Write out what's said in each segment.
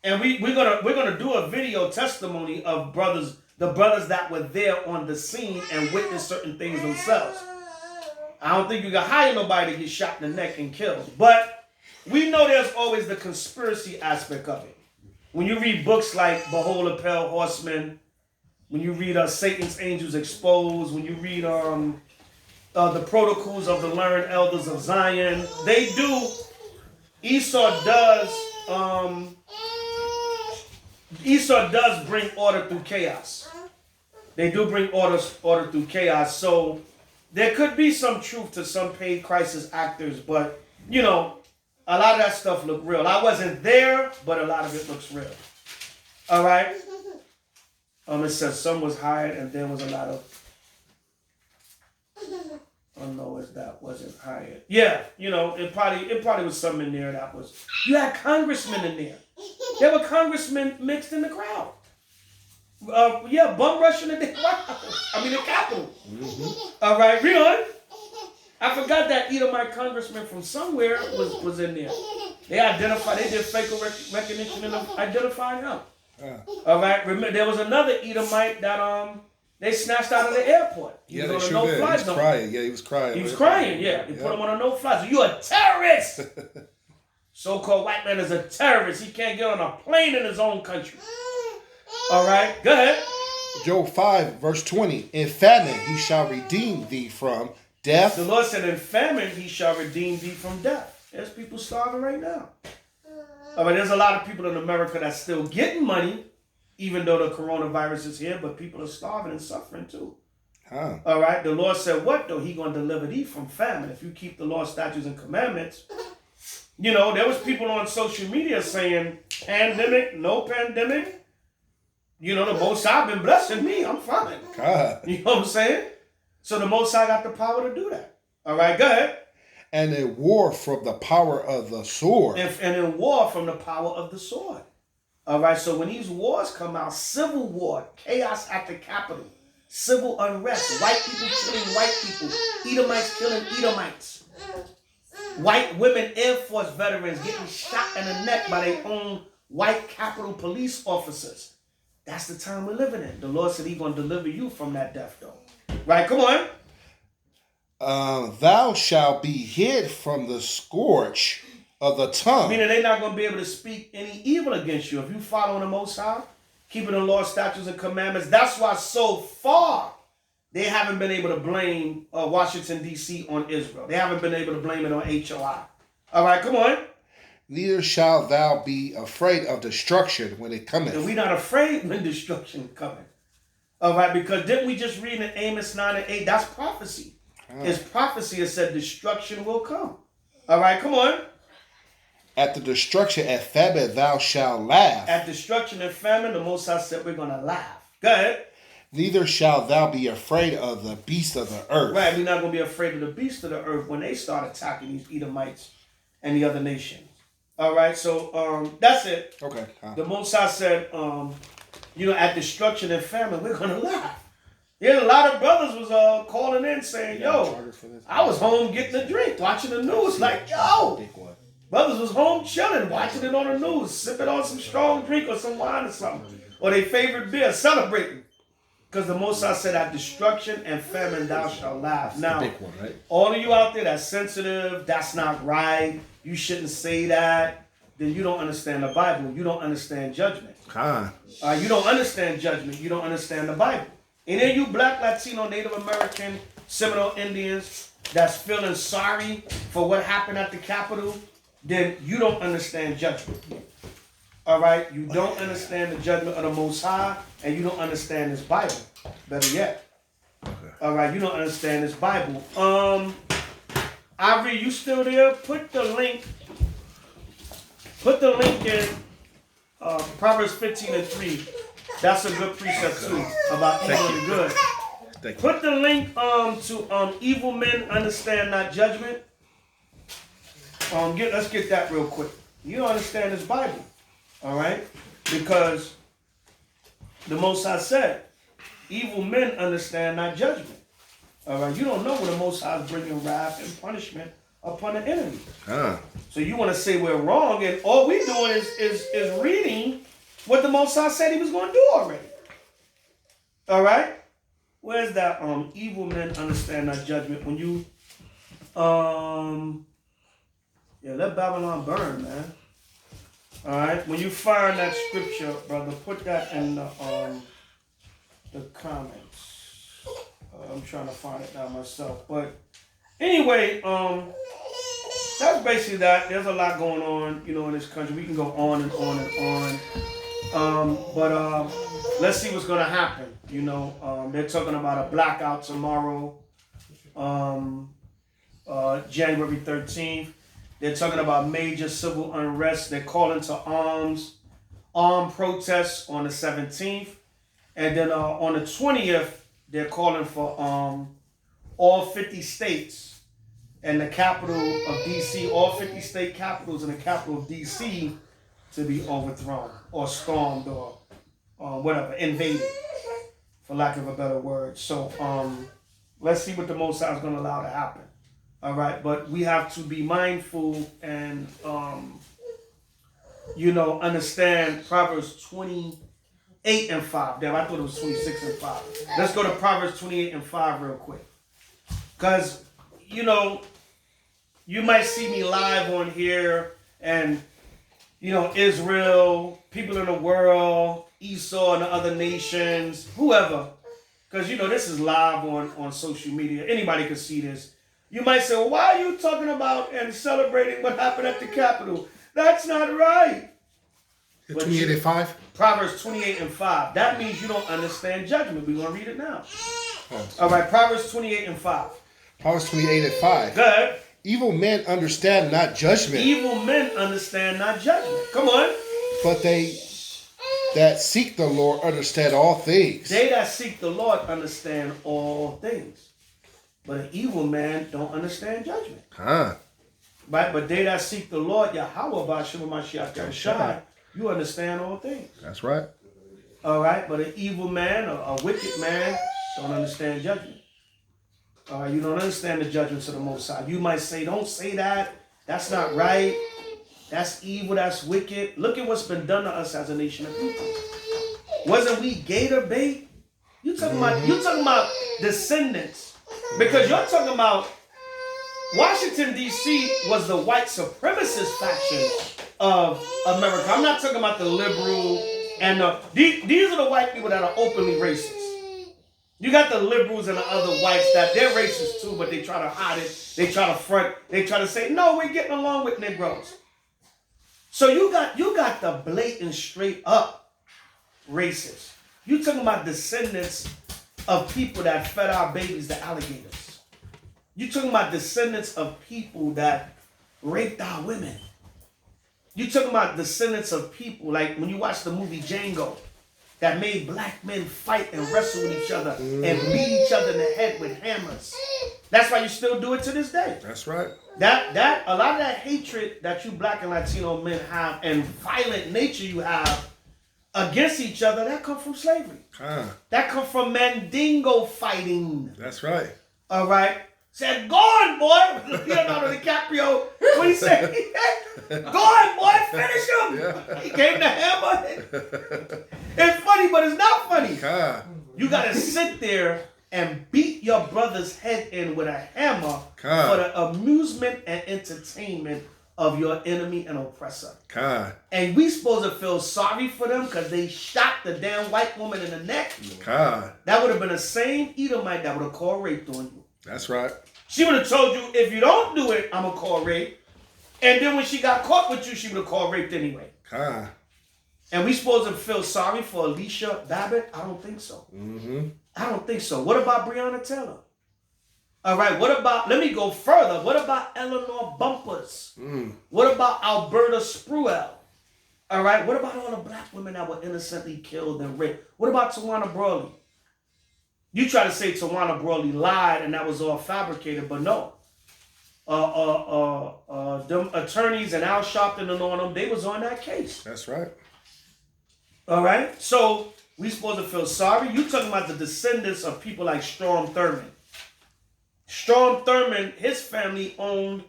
And we're gonna do a video testimony of the brothers that were there on the scene and witnessed certain things themselves. I don't think you can hire nobody to get shot in the neck and killed. But we know there's always the conspiracy aspect of it. When you read books like Behold a Pale Horseman, when you read Satan's Angels Exposed, when you read the Protocols of the Learned Elders of Zion, they do, Esau does bring order through chaos. They do bring order through chaos. So there could be some truth to some paid crisis actors, but, you know, a lot of that stuff looked real. I wasn't there, but a lot of it looks real. All right? It says some was hired and there was a lot of unknowns that wasn't hired. Yeah, you know, it probably was some in there that was. You had congressmen in there. There were congressmen mixed in the crowd. Yeah, bum rushing the White House. I mean the Capitol. Mm-hmm. All right, read on. I forgot that Edomite congressman from somewhere was in there. They did facial recognition and identified him. All right, remember there was another Edomite that they snatched out of the airport. He was on a no-fly zone. Crying. Yeah, he was crying. He was crying. Yeah, they put him on a no-fly zone. You a terrorist? So-called white man is a terrorist. He can't get on a plane in his own country. All right, go ahead. Job 5, verse 20. In famine he shall redeem thee from death. The Lord said, in famine he shall redeem thee from death. There's people starving right now. All right, there's a lot of people in America that's still getting money, even though the coronavirus is here, but people are starving and suffering too. Huh. All right, the Lord said what though? He going to deliver thee from famine. If you keep the law, statutes, and commandments. You know, there was people on social media saying, pandemic, no pandemic. You know, the Most High been blessing me. I'm fine. God. You know what I'm saying? So the Most High got the power to do that. All right, go ahead. And in war from the power of the sword. And in war from the power of the sword. All right, so when these wars come out, civil war, chaos at the Capitol, civil unrest, white people killing white people, Edomites killing Edomites, white women Air Force veterans getting shot in the neck by their own white Capitol police officers. That's the time we're living in. The Lord said he's going to deliver you from that death, though. Right, come on. Thou shalt be hid from the scourge of the tongue. Meaning they're not going to be able to speak any evil against you. If you follow the Most High, keeping the law, statutes, and commandments, that's why so far they haven't been able to blame Washington, D.C. on Israel. They haven't been able to blame it on HOI. All right, come on. Neither shalt thou be afraid of destruction when it cometh. And we're not afraid when destruction cometh. All right, because didn't we just read in Amos 9 and 8? That's prophecy. It's prophecy that said destruction will come. All right, come on. At the destruction and famine thou shalt laugh. At destruction and famine, the Most High said we're going to laugh. Go ahead. Neither shalt thou be afraid of the beasts of the earth. Right, we're not going to be afraid of the beasts of the earth when they start attacking these Edomites and the other nations. All right, so that's it. Okay. The Most High said, at destruction and famine, we're going to laugh. Yeah, a lot of brothers was calling in saying, yo, I was home getting a drink, watching the news. Like, yo, brothers was home chilling, watching it on the news, sipping on some strong drink or some wine or something. Or their favorite beer, celebrating. Because the Most High said, at destruction and famine thou shalt laugh. Now, the big one, right? All of you out there that's sensitive, that's not right, you shouldn't say that, then you don't understand the Bible. You don't understand judgment. You don't understand judgment. You don't understand the Bible. And then you Black, Latino, Native American, Seminole Indians that's feeling sorry for what happened at the Capitol, then you don't understand judgment. All right? You don't understand the judgment of the Most High, and you don't understand this Bible. Better yet. Okay. All right? You don't understand this Bible. Ivory, you still there? Put the link in Proverbs 15 and 3. That's a good precept too about evil and good. Put the link to evil men understand not judgment. Let's get that real quick. You don't understand this Bible, all right? Because the Most High said, evil men understand not judgment. All right, you don't know when the Most High is bringing wrath and punishment upon the enemy. Huh. So you want to say we're wrong, and all we're doing is reading what the Most High said he was going to do already. All right? Where's that? Evil men understand that judgment. When you, let Babylon burn, man. All right? When you find that scripture, brother, put that in the comments. I'm trying to find it now myself. But anyway, that's basically that. There's a lot going on, in this country. We can go on and on and on. But let's see what's going to happen. They're talking about a blackout tomorrow, January 13th. They're talking about major civil unrest. They're calling to armed protests on the 17th. And then on the 20th, they're calling for all 50 states and the capital of D.C., all 50 state capitals and the capital of D.C. to be overthrown or stormed or whatever, invaded, for lack of a better word. So let's see what the Most High is going to allow to happen. All right, but we have to be mindful and, understand Proverbs 28 and 5. Damn, I thought it was 26 and 5. Let's go to Proverbs 28 and 5 real quick. Because, you might see me live on here and, Israel, people in the world, Esau and the other nations, whoever. Because, this is live on social media. Anybody can see this. You might say, well, why are you talking about and celebrating what happened at the Capitol? That's not right. 28 and 5? Proverbs 28 and 5. That means you don't understand judgment. We're going to read it now. All right, Proverbs 28 and 5. Proverbs 28 and 5. Go ahead. Evil men understand not judgment. Evil men understand not judgment. Come on. But they that seek the Lord understand all things. They that seek the Lord understand all things. But an evil man don't understand judgment. Huh. Right? But they that seek the Lord, Yahweh, Bashim Mashiach Shai, you understand all things. That's right. All right? But an evil man, a wicked man, don't understand judgment. All right? You don't understand the judgments of the Most High. You might say, don't say that. That's not right. That's evil. That's wicked. Look at what's been done to us as a nation of people. Wasn't we gator bait? You talking about descendants. Because you're talking about Washington, D.C. was the white supremacist faction of America. I'm not talking about the liberal and these are the white people that are openly racist. You got the liberals and the other whites that they're racist too, but they try to hide it. They try to front. They try to say, no, we're getting along with Negroes. So you got the blatant, straight up racist. You talking about descendants of people that fed our babies to alligators. You talking about descendants of people that raped our women. You talking about descendants of people, like when you watch the movie Django, that made black men fight and wrestle with each other and beat each other in the head with hammers. That's why you still do it to this day. That's right. That a lot of that hatred that you black and Latino men have and violent nature you have against each other, that come from slavery. That come from Mandingo fighting. That's right. All right. Said, go on, boy. Leonardo DiCaprio. What he said? Go on, boy. Finish him. Yeah. He gave him the hammer. It's funny, but it's not funny. You got to sit there and beat your brother's head in with a hammer for the amusement and entertainment of your enemy and oppressor. And we supposed to feel sorry for them because they shot the damn white woman in the neck. That would have been the same Edomite that would have called rape on you. That's right. She would have told you, if you don't do it, I'm going to call rape. And then when she got caught with you, she would have called raped anyway. And we supposed to feel sorry for Alicia Babbitt? I don't think so. I don't think so. What about Breonna Taylor? All right, what about, let me go further. What about Eleanor Bumpers? What about Alberta Spruill? All right, what about all the black women that were innocently killed and raped? What about Tawana Brawley? You try to say Tawana Brawley lied and that was all fabricated, but no. Them attorneys and Al Sharpton and all them, they was on that case. That's right. All right, so we supposed to feel sorry. You talking about the descendants of people like Strom Thurmond. Strom Thurmond, his family owned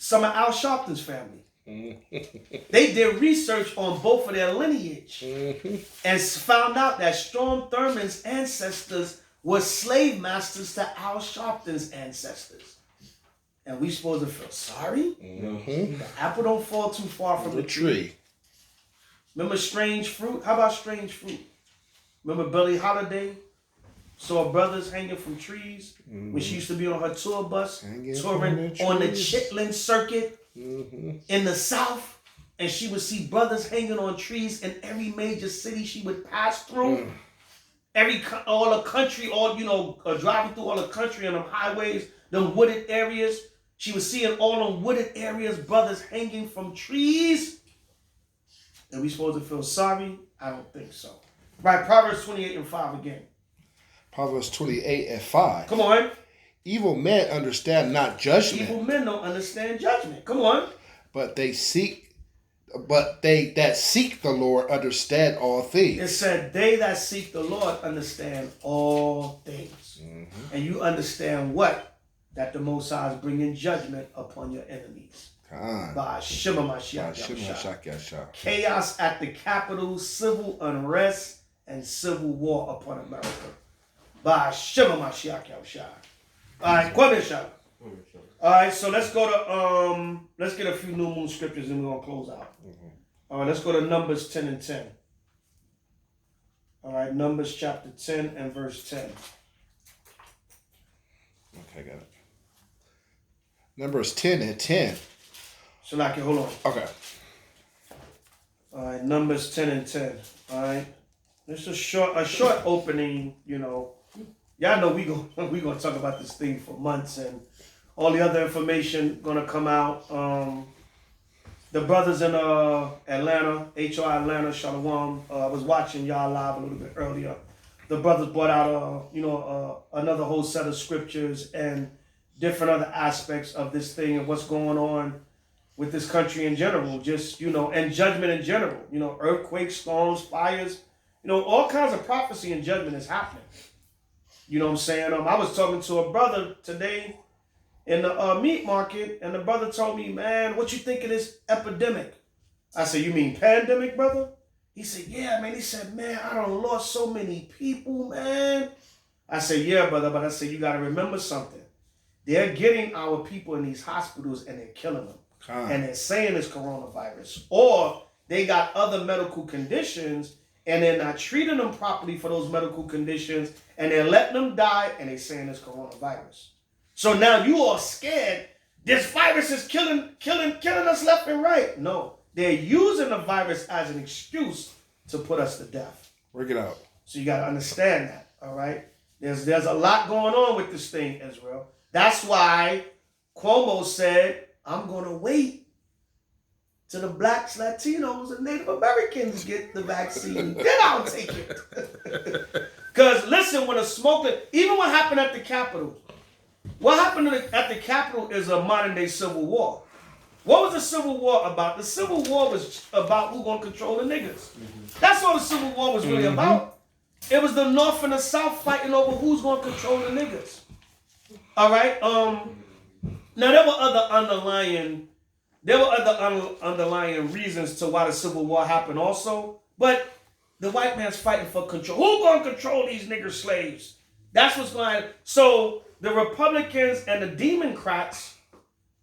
some of Al Sharpton's family. They did research on both of their lineage and found out that Strom Thurmond's ancestors were slave masters to Al Sharpton's ancestors. And we supposed to feel sorry? The apple don't fall too far from the tree. Remember Strange Fruit? How about Strange Fruit? Remember Billie Holiday? Saw brothers hanging from trees when she used to be on her tour bus, touring on the Chitlin circuit in the South. And she would see brothers hanging on trees in every major city she would pass through. All the country, driving through all the country on them highways, them wooded areas. She was seeing all them wooded areas, brothers hanging from trees. And we supposed to feel sorry? I don't think so. Right, Proverbs 28:5 again. Proverbs 28:5. Come on. Evil men understand not judgment. Evil men don't understand judgment. Come on. But they that seek the Lord understand all things. It said, they that seek the Lord understand all things. And you understand what? That the Most High is bringing judgment upon your enemies. By Shema Mashiach. Chaos at the Capitol, civil unrest, and civil war upon America. By Shema Mashiach Yahushua. All right, Kwabisha. All right, so let's go to let's get a few New Moon scriptures and we're gonna close out. All right, let's go to Numbers 10 and 10. All right, Numbers chapter 10 and verse 10. Okay, got it. Numbers 10 and 10. Shalaki, hold on. Okay. All right, Numbers 10 and 10. All right. It's a short opening, Y'all know we gonna talk about this thing for months, and all the other information gonna come out. The brothers in Atlanta, HOI Atlanta, Shalom. I was watching y'all live a little bit earlier. The brothers brought out another whole set of scriptures and different other aspects of this thing and what's going on with this country in general, just, and judgment in general, earthquakes, storms, fires, all kinds of prophecy and judgment is happening. You know what I'm saying? I was talking to a brother today in the meat market, and the brother told me, man, what you think of this epidemic? I said, you mean pandemic, brother? He said, yeah, man. He said, man, I done lost so many people, man. I said, yeah, brother, but I said, you got to remember something. They're getting our people in these hospitals and they're killing them. And they're saying it's coronavirus. Or they got other medical conditions and they're not treating them properly for those medical conditions and they're letting them die and they're saying it's coronavirus. So now you are scared. This virus is killing us left and right. No, they're using the virus as an excuse to put us to death. Work it out. So you got to understand that, all right? There's a lot going on with this thing, Israel. That's why Cuomo said, I'm going to wait till the blacks, Latinos, and Native Americans get the vaccine. Then I'll take it. Because listen, when a smoker, even what happened at the Capitol, what happened at the Capitol is a modern day civil war. What was the Civil War about? The Civil War was about who's going to control the niggas. That's all the Civil War was really about. It was the North and the South fighting over who's going to control the niggas. All right. Now there were other underlying reasons to why the Civil War happened also, but the white man's fighting for control. Who's going to control these nigger slaves? That's what's going to happen. So the Republicans and the Democrats,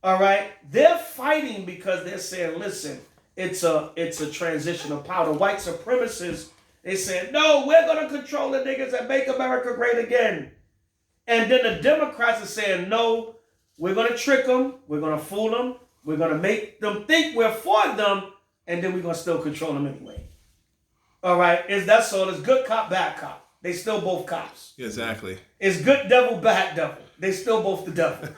all right, they're fighting because they're saying, listen, it's a transition of power. The white supremacists, they said, no, we're going to control the niggas and make America great again. And then the Democrats are saying, no, we're going to trick them. We're going to fool them. We're going to make them think we're for them. And then we're going to still control them anyway. All right. That's all. It's good cop, bad cop. They still both cops. Exactly. It's good devil, bad devil. They still both the devil.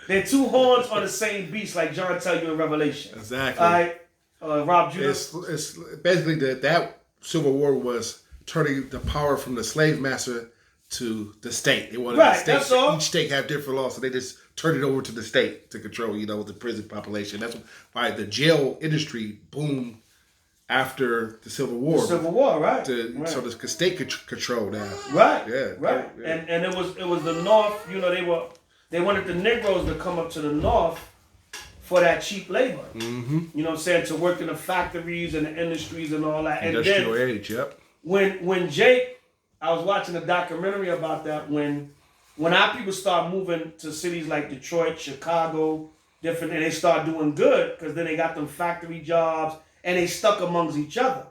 They're two horns on the same beast, like John tell you in Revelation. Exactly. All right. Rob Judah. It's basically that Civil War was turning the power from the slave master to the state. They wanted the state. That's all. Each state have different laws, so they just turned it over to the state to control, the prison population. That's why the jail industry boomed after the Civil War. The Civil War, right? So the state could control now. Right. Yeah. Right. Yeah. And it was the North. They wanted the Negroes to come up to the North for that cheap labor. Mm-hmm. You know what I'm saying? To work in the factories and the industries and all that. Industrial And then age, yep. when Jake, I was watching a documentary about that when our people start moving to cities like Detroit, Chicago, different, and they start doing good because then they got them factory jobs and they stuck amongst each other.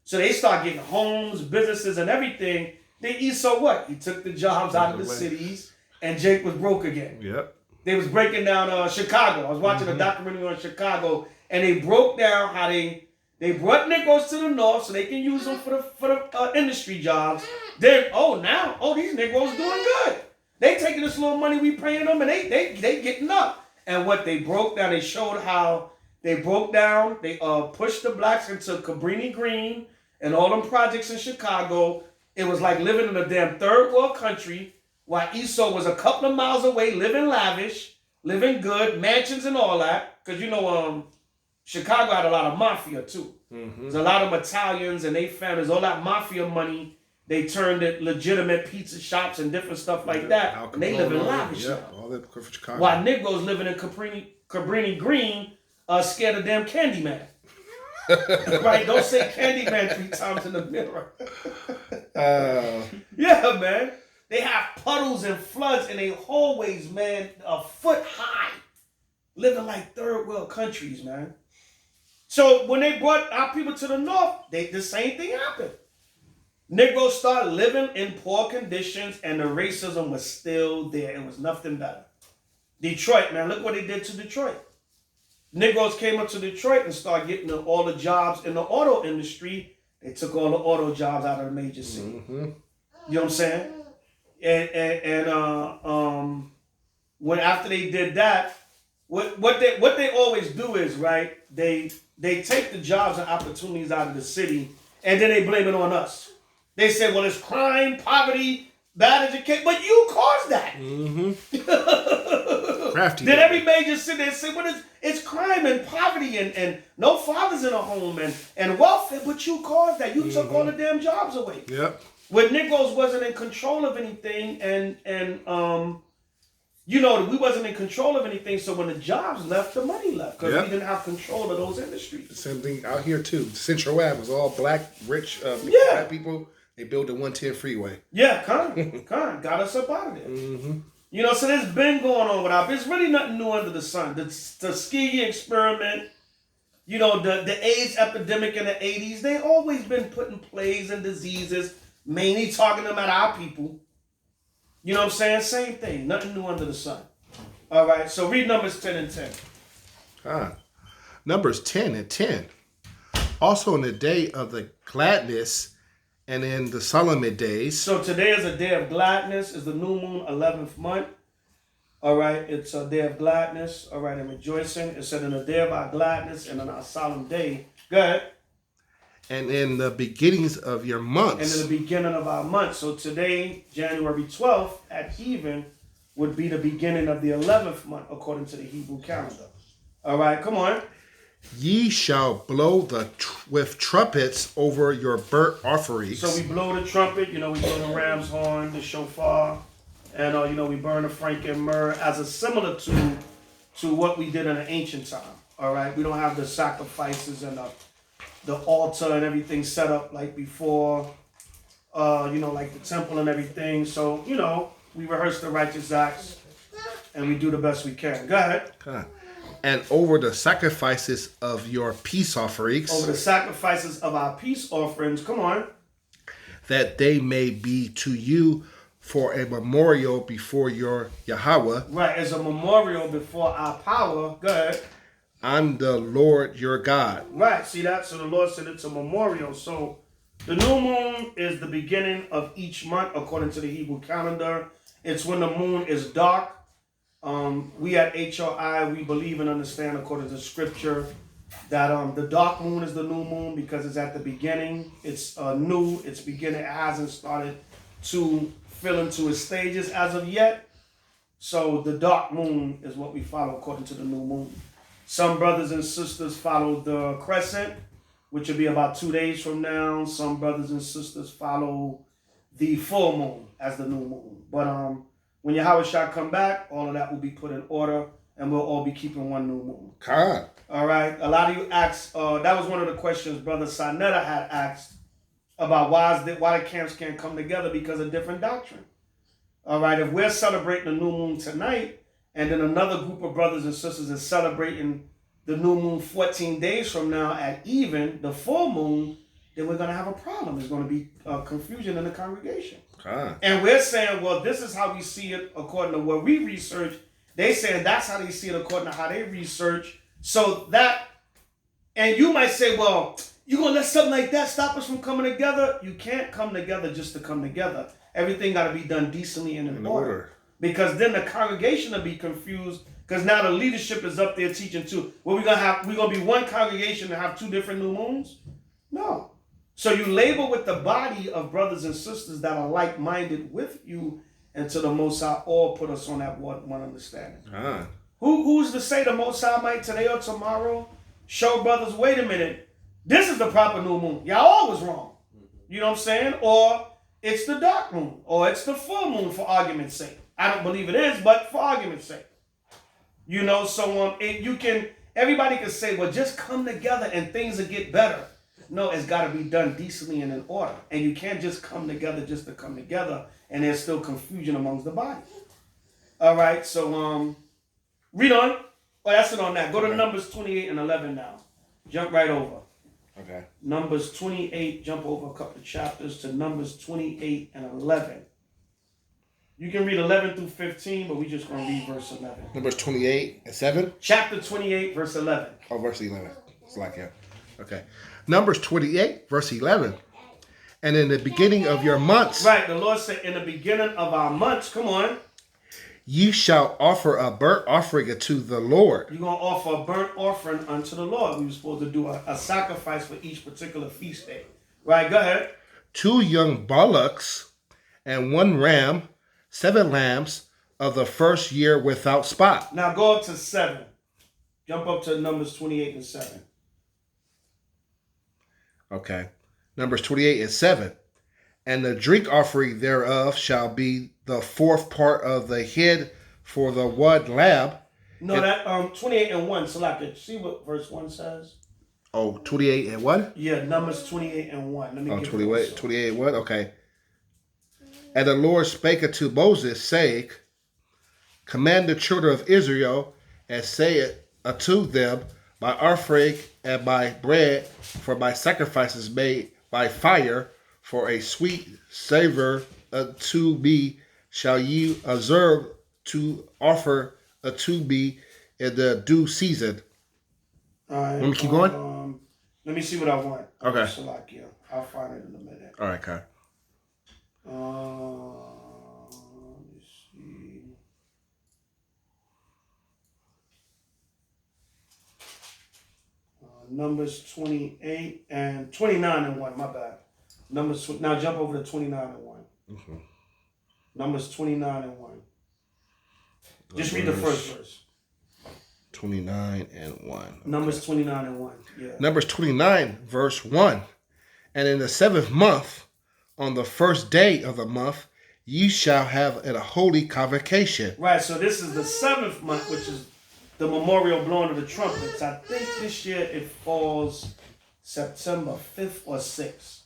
So they start getting homes, businesses, and everything. Then so what? He took the jobs out of the cities, and Jake was broke again. Yep. They was breaking down Chicago. I was watching a documentary on Chicago, and they broke down how they brought Negroes to the north so they can use them for the industry jobs. Then these Negroes doing good. They taking this little money we paying them, and they getting up. And what they broke down, they showed how they broke down. They pushed the blacks into Cabrini Green and all them projects in Chicago. It was like living in a damn third world country, while Esau was a couple of miles away, living lavish, living good, mansions and all that. Because Chicago had a lot of mafia too. Mm-hmm. There's a lot of Italians and they families, all that mafia money. They turned it legitimate pizza shops and different stuff like that. And they live in lavish now. All that for Chicago. While Negroes living in Cabrini Green, scared of damn Candyman. Right? Don't say Candyman 3 times in the mirror. Yeah, man. They have puddles and floods in their hallways, man, a foot high. Living like third world countries, man. So when they brought our people to the north, the same thing happened. Negroes started living in poor conditions and the racism was still there. It was nothing better. Detroit, man, look what they did to Detroit. Negroes came up to Detroit and started getting all the jobs in the auto industry. They took all the auto jobs out of the major city. Mm-hmm. You know what I'm saying? And when after they did that, what they always do is, right, they take the jobs and opportunities out of the city and then they blame it on us. They say, well, it's crime, poverty, bad education, but you caused that. Mm-hmm. Crafty. Then every major city they say, well, it's crime and poverty and no fathers in a home and welfare, but you caused that. You took all the damn jobs away. Yep. When Negroes wasn't in control of anything and we wasn't in control of anything, so when the jobs left, the money left because we didn't have control of those industries. The same thing out here too. Central Ave was all black, rich, black people. They built the 110 freeway. Yeah, got us up out of there. Mm-hmm. So there's been going on with our. It's really nothing new under the sun. The Tuskegee experiment, the AIDS epidemic in the 80s. They always been putting plagues and diseases, mainly targeting them at our people. You know what I'm saying? Same thing. Nothing new under the sun. All right. So read Numbers 10 and 10. Numbers 10 and 10. Also in the day of the gladness and in the solemn days. So today is a day of gladness. It's the new moon, 11th month. All right. It's a day of gladness. All right. And rejoicing. It said in the day of our gladness and in our solemn day. Go ahead. And in the beginnings of your months. And in the beginning of our month. So today, January 12th at Heathen would be the beginning of the 11th month according to the Hebrew calendar. All right, come on. Ye shall blow with trumpets over your burnt offerings. So we blow the trumpet, we blow the ram's horn, the shofar, and we burn the frank and myrrh as a similar to what we did in the ancient time. All right, we don't have the sacrifices and the altar and everything set up like before, like the temple and everything. So, we rehearse the righteous acts and we do the best we can. Go ahead. And over the sacrifices of your peace offerings. Over the sacrifices of our peace offerings. Come on. That they may be to you for a memorial before your Yahweh. Right, as a memorial before our power. Go ahead. I'm the Lord your God. Right, see that? So the Lord said it's a memorial. So the new moon is the beginning of each month according to the Hebrew calendar. It's when the moon is dark. We at HOI, we believe and understand according to scripture that the dark moon is the new moon because it's at the beginning. It's new, it's beginning, it hasn't started to fill into its stages as of yet. So the dark moon is what we follow according to the new moon. Some brothers and sisters follow the crescent, which will be about 2 days from now. Some brothers and sisters follow the full moon as the new moon. But when Yahweh shall come back, all of that will be put in order and we'll all be keeping one new moon. Con. All right. A lot of you asked. That was one of the questions Brother Sanetta had asked about why the camps can't come together because of different doctrine. All right. If we're celebrating the new moon tonight, and then another group of brothers and sisters is celebrating the new moon 14 days from now at even, the full moon, then we're going to have a problem. There's going to be confusion in the congregation. And we're saying, well, this is how we see it according to what we research. They saying that's how they see it according to how they research. So that, and you might say, well, you're going to let something like that stop us from coming together? You can't come together just to come together. Everything got to be done decently and in order. Because then the congregation will be confused, because now the leadership is up there teaching too. What we're gonna be one congregation and have two different new moons? No. So you labor with the body of brothers and sisters that are like-minded with you until the Most High all put us on that one understanding. Who's to say the Most High might today or tomorrow show brothers, wait a minute, this is the proper new moon. Y'all always wrong. You know what I'm saying? Or it's the dark moon, or it's the full moon, for argument's sake. I don't believe it is, but for argument's sake. You know, so everybody can say, well, just come together and things will get better. No, it's got to be done decently and in order. And you can't just come together just to come together, and there's still confusion amongst the body. All right, so read on. Oh, that's it on that. Go to Numbers 28 and 11 now. Jump right over. Okay. Numbers 28, jump over a couple of chapters to Numbers 28 and 11. You can read 11 through 15, but we just going to read verse 11. Numbers 28 and 7? Chapter 28, verse 11. Oh, verse 11. It's like that. Okay. Numbers 28, verse 11. And in the beginning of your months. Right. The Lord said, in the beginning of our months, come on. You shall offer a burnt offering unto the Lord. You're going to offer a burnt offering unto the Lord. We were supposed to do a sacrifice for each particular feast day. Right. Go ahead. 2 young bullocks and 1 ram, 7 lambs of the first year without spot. Now go up to 7. Jump up to Numbers 28 and 7. Okay. Numbers 28 and 7. And the drink offering thereof shall be the 4th part of the head for the one lamb. No, and that 28 and 1. So like, see what verse 1 says? Oh, 28 and 1? Yeah, Numbers 28 and 1. Let me get 28 and 1? Okay. And the Lord spake unto Moses, saying, command the children of Israel, and say it unto them, my offering and my bread for my sacrifices made by fire, for a sweet savor unto me shall ye observe to offer unto me in the due season. All right. Let me keep going. Let me see what I want. Okay. Salakia. I'll find it in a minute. All right, Kai. Let me see. Numbers 28 and 29 and 1. My bad. Now jump over to 29 and 1. Mm-hmm. Numbers 29 and 1. Just read the first verse. 29 and 1. Okay. Numbers 29 and 1. Yeah. Numbers 29, verse 1. And in the 7th month, on the first day of the month, ye shall have a holy convocation. Right, so this is the 7th month, which is the memorial blowing of the trumpets. I think this year it falls September 5th or 6th.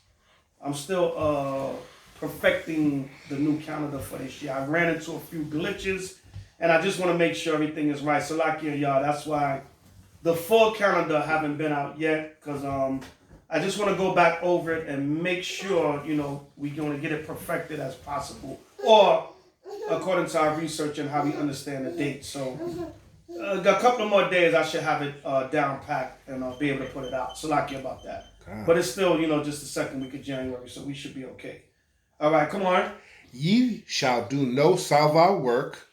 I'm still perfecting the new calendar for this year. I ran into a few glitches, and I just want to make sure everything is right. So like y'all, that's why the full calendar haven't been out yet, because I just want to go back over it and make sure, we're going to get it perfected as possible, or according to our research and how we understand the date. So a couple of more days, I should have it down packed and be able to put it out. So like you about that. God. But it's still, just the second week of January, so we should be okay. All right, come on. Ye shall do no servile work.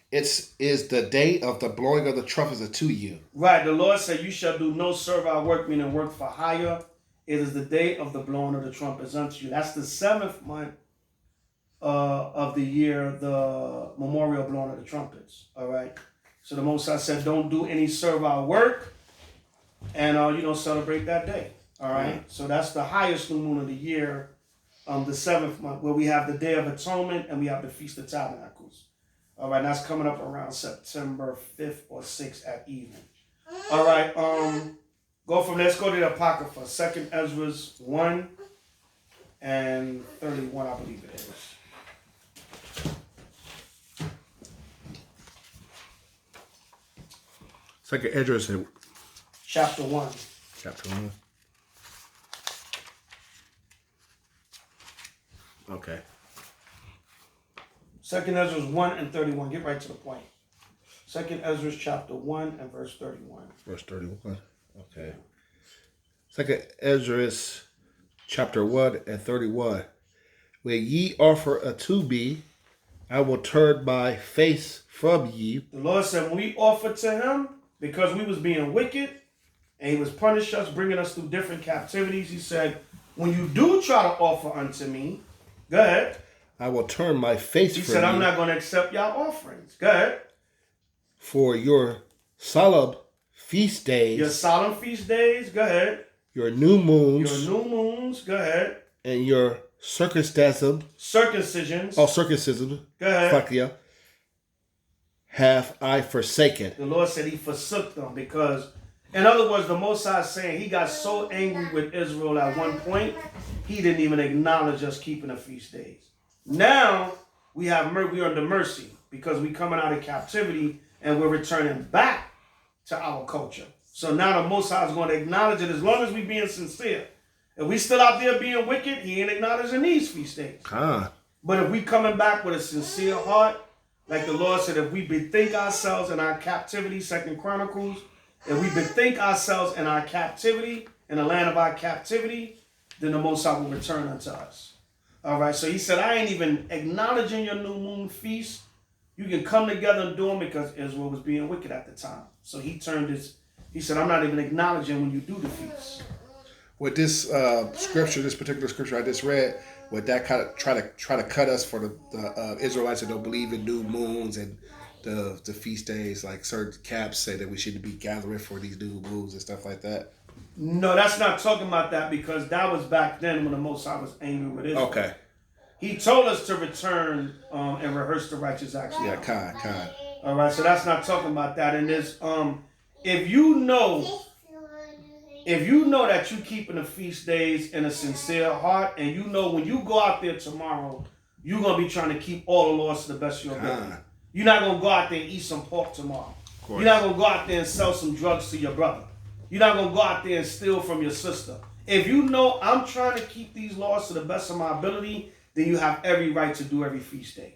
It is the day of the blowing of the trumpets unto you. Right. The Lord said, you shall do no servile work, meaning work for hire. It is the day of the blowing of the trumpets unto you. That's the 7th month of the year, the memorial blowing of the trumpets. All right. So the Most High said, don't do any servile work, and celebrate that day. All right. So that's the highest new moon of the year, the 7th month, where we have the Day of Atonement and we have the Feast of Tabernacles. All right, that's coming up around September 5th or 6th at evening. All right, go from there. Let's go to the Apocrypha. 2nd Ezra's 1 and 31, I believe it is. Second Ezra's Chapter 1. Chapter 1. Okay. 2nd Ezra's 1 and 31. Get right to the point. 2nd Ezra's chapter 1 and verse 31. Verse 31. Okay. 2nd Ezra's chapter 1 and 31. When ye offer unto me, I will turn my face from ye. The Lord said, when we offered to him, because we was being wicked, and he was punishing us, bringing us through different captivities, he said, when you do try to offer unto me, go ahead. I will turn my face from you. He said, I'm not going to accept y'all offerings. Go ahead. For your solemn feast days. Your solemn feast days, go ahead. Your new moons. Your new moons, go ahead. And your circumcisions. Oh, circumcision. Go ahead. Fuck yeah. Have I forsaken. The Lord said he forsook them because, in other words, the Most High is saying he got so angry with Israel at one point, he didn't even acknowledge us keeping the feast days. Now, we are under mercy because we coming out of captivity and we're returning back to our culture. So now the Most High is going to acknowledge it as long as we being sincere. If we still out there being wicked, he ain't acknowledging these feast days. But if we coming back with a sincere heart, like the Lord said, if we bethink ourselves in our captivity, 2nd Chronicles, if we bethink ourselves in our captivity, in the land of our captivity, then the Most High will return unto us. All right, so he said, I ain't even acknowledging your new moon feast. You can come together and do them because Israel was being wicked at the time. So he said, I'm not even acknowledging when you do the feast. With this scripture, this particular scripture I just read, would that kind of try to cut us for the Israelites that don't believe in new moons and the feast days? Like certain caps say that we shouldn't be gathering for these new moons and stuff like that. No, that's not talking about that because that was back then when the Most High was angry with Israel. Okay. He told us to return and rehearse the righteous acts. Yeah, kind. All right, so that's not talking about that. And there's if you know that you keeping the feast days in a sincere heart, and you know when you go out there tomorrow, you're gonna be trying to keep all the laws to the best of your ability. You're not gonna go out there and eat some pork tomorrow. You're not gonna go out there and sell some drugs to your brother. You're not gonna go out there and steal from your sister. If you know I'm trying to keep these laws to the best of my ability, then you have every right to do every feast day.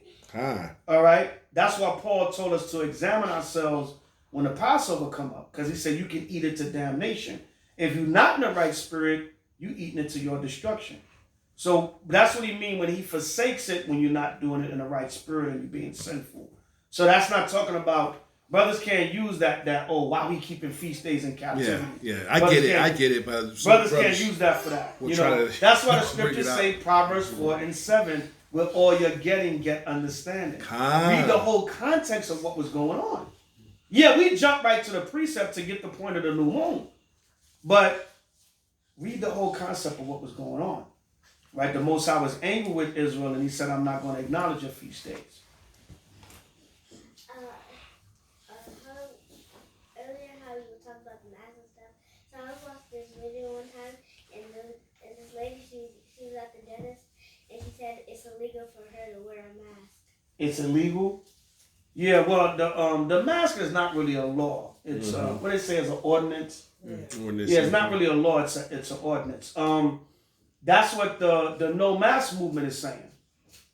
All right? That's why Paul told us to examine ourselves when the Passover come up, because he said you can eat it to damnation. If you're not in the right spirit, you eating it to your destruction. So that's what he mean when he forsakes it when you're not doing it in the right spirit and you're being sinful. So that's not talking about, brothers can't use that why we keeping feast days in captivity. Yeah, I get it. But brothers can't use that for that. That's why the scriptures say Proverbs 4 and 7, with all you're getting, get understanding. Read the whole context of what was going on. Yeah, we jump right to the precept to get the point of the new moon. But read the whole concept of what was going on. Right? The Most High was angry with Israel and he said, I'm not going to acknowledge your feast days. Earlier how we were talking about the mask and stuff. So I watched this video one time and this lady, she was at the dentist and she said it's illegal for her to wear a mask. It's illegal? Yeah, well, the mask is not really a law. It's what they say is an ordinance. Yeah, it's not really a law. It's an ordinance. That's what the no mask movement is saying.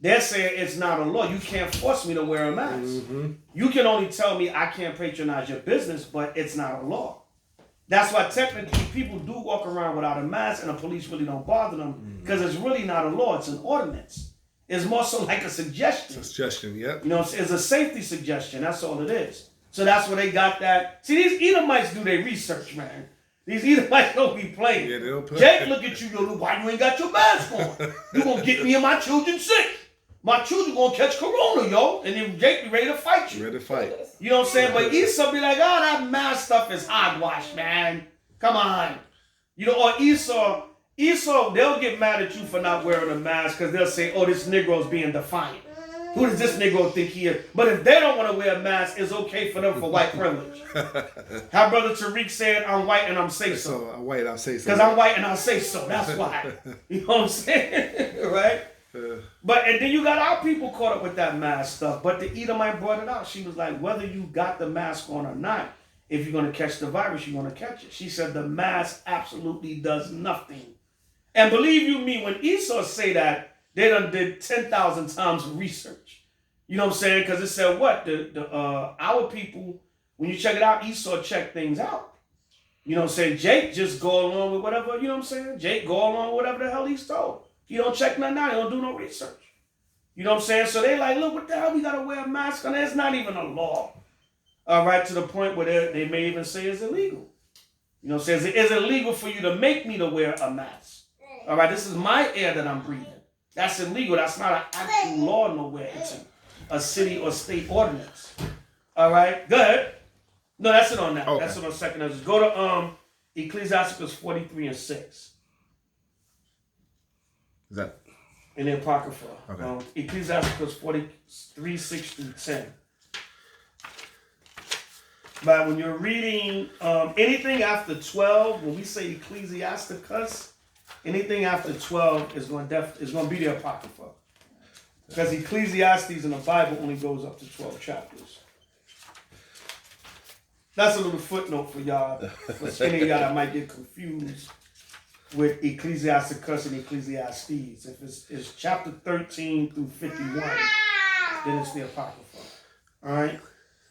They're saying it's not a law. You can't force me to wear a mask. You can only tell me I can't patronize your business, but it's not a law. That's why technically people do walk around without a mask and the police really don't bother them because it's really not a law. It's an ordinance. It's more so like a suggestion. Suggestion, yeah. It's a safety suggestion. That's all it is. So that's where they got that. See, these Edomites do their research, man. These Edomites don't be playing. Yeah, they don't play. Jake, look at you, why you ain't got your mask on? You gonna get me and my children sick. My children gonna catch corona, yo. And then Jake be ready to fight you. Ready to fight. You know what I'm saying? But Esau be like, oh, that mask stuff is hogwash, man. Come on. Or Esau, they'll get mad at you for not wearing a mask because they'll say, oh, this Negro's being defiant. Who does this Negro think he is? But if they don't want to wear a mask, it's okay for them for white privilege. How Brother Tariq said, I'm white and I'm say so. I'm white, I'll say so. Because I'm white and I'll say so. That's why. You know what I'm saying? Right? But and then you got our people caught up with that mask stuff. But the Edomite brought it out. She was like, whether you got the mask on or not, if you're going to catch the virus, you're going to catch it. She said the mask absolutely does nothing. And believe you me, when Esau say that, they done did 10,000 times research. You know what I'm saying? Because it said what? Our people, when you check it out, Esau check things out. You know what I'm saying? Jake just go along with whatever, you know what I'm saying? Jake go along with whatever the hell he's told. He don't check nothing out. He don't do no research. You know what I'm saying? So they like, look, what the hell we got to wear a mask on? It's not even a law. All right, to the point where they may even say it's illegal. You know what I'm saying? It's illegal for you to make me to wear a mask. All right, this is my air that I'm breathing. That's illegal. That's not an actual law nowhere. It's a city or state ordinance. All right, go ahead. No, that's it on that. Okay. That's it on second. Let's go to Ecclesiasticus 43 and 6. Is that in the Apocrypha? Okay. Ecclesiasticus 43, 6 through 10. But when you're reading anything after 12, when we say Ecclesiasticus, anything after 12 is going to be the Apocrypha. Because Ecclesiastes in the Bible only goes up to 12 chapters. That's a little footnote for y'all. For any of y'all that might get confused with Ecclesiasticus and Ecclesiastes. If it's chapter 13 through 51, then it's the Apocrypha. All right?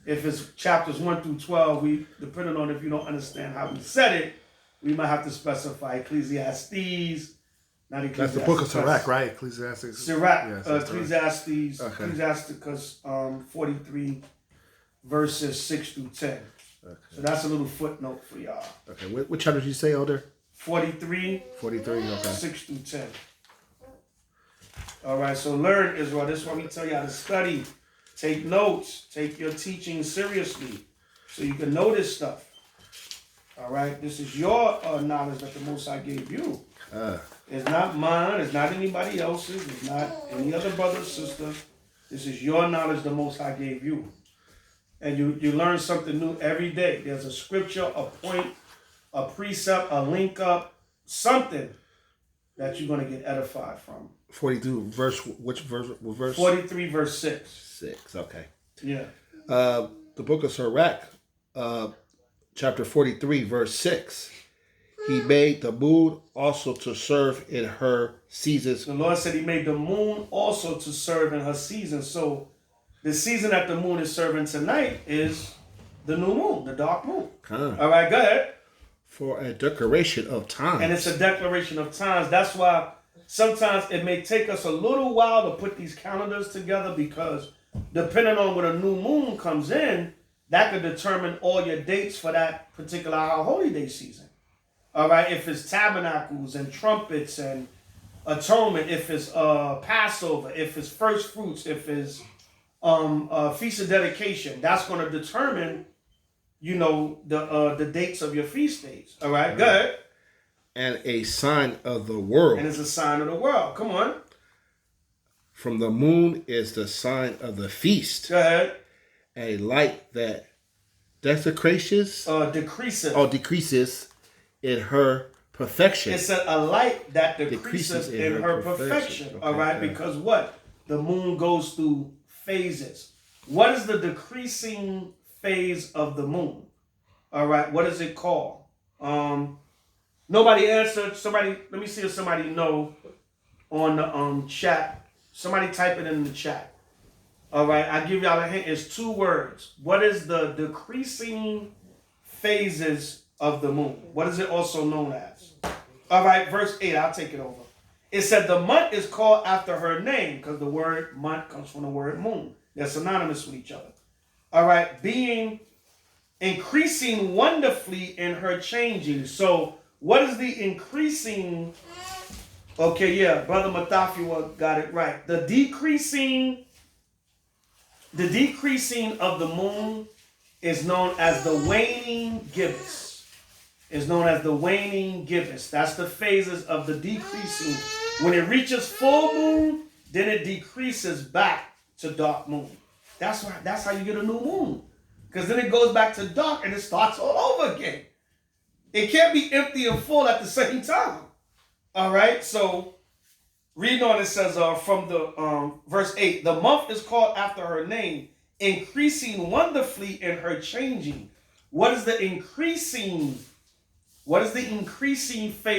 If it's chapters 1 through 12, depending on if you don't understand how we said it, we might have to specify Ecclesiastes, not Ecclesiastes. That's the book of Sirach, right? Ecclesiastes. Sirach, yes, Ecclesiastes, okay. Ecclesiasticus 43, verses 6 through 10. Okay. So that's a little footnote for y'all. Okay, what chapter did you say, Elder? 43. 43, okay. 6 through 10. All right, so learn, Israel. This is why we tell y'all to study. Take notes. Take your teaching seriously so you can know this stuff. All right? This is your knowledge that the Most High gave you. It's not mine. It's not anybody else's. It's not any other brother or sister. This is your knowledge the Most High gave you. And you learn something new every day. There's a scripture, a point, a precept, a link up, something that you're going to get edified from. 42 verse, which verse? What verse? 43 verse 6. 6, okay. Yeah. The book of Sirach, chapter 43 verse 6. He made the moon also to serve in her seasons. The Lord said he made the moon also to serve in her season. So the season that the moon is serving tonight is the new moon, the dark moon. All right, go ahead. For a declaration of times. And it's a declaration of times. That's why sometimes it may take us a little while to put these calendars together, because depending on when a new moon comes in, that could determine all your dates for that particular holy day season. All right, if it's tabernacles and trumpets and atonement, if it's Passover, if it's first fruits, if it's feast of dedication, that's going to determine, the dates of your feast days. All right, go ahead. And a sign of the world. And it's a sign of the world. Come on. From the moon is the sign of the feast. Go ahead. A light that decreases in her perfection. It's a light that decreases in her perfection. Okay, all right, because what? The moon goes through phases. What is the decreasing phase of the moon? All right, what is it called? Nobody answered. Somebody, let me see if somebody know on the chat. Somebody type it in the chat. All right, I give y'all a hint. It's 2 words. What is the decreasing phases of the moon? What is it also known as? All right, verse 8, I'll take it over. It said the month is called after her name, because the word month comes from the word moon. They're synonymous with each other. All right, being increasing wonderfully in her changing. So what is the increasing? Okay, yeah, Brother Matafua got it right. The decreasing of the moon is known as the waning gibbous. Is known as the waning gibbous. That's the phases of the decreasing. When it reaches full moon, then it decreases back to dark moon. That's how you get a new moon. Because then it goes back to dark and it starts all over again. It can't be empty and full at the same time. All right, so reading on, it says from the verse 8, the month is called after her name, increasing wonderfully in her changing. What is the increasing favor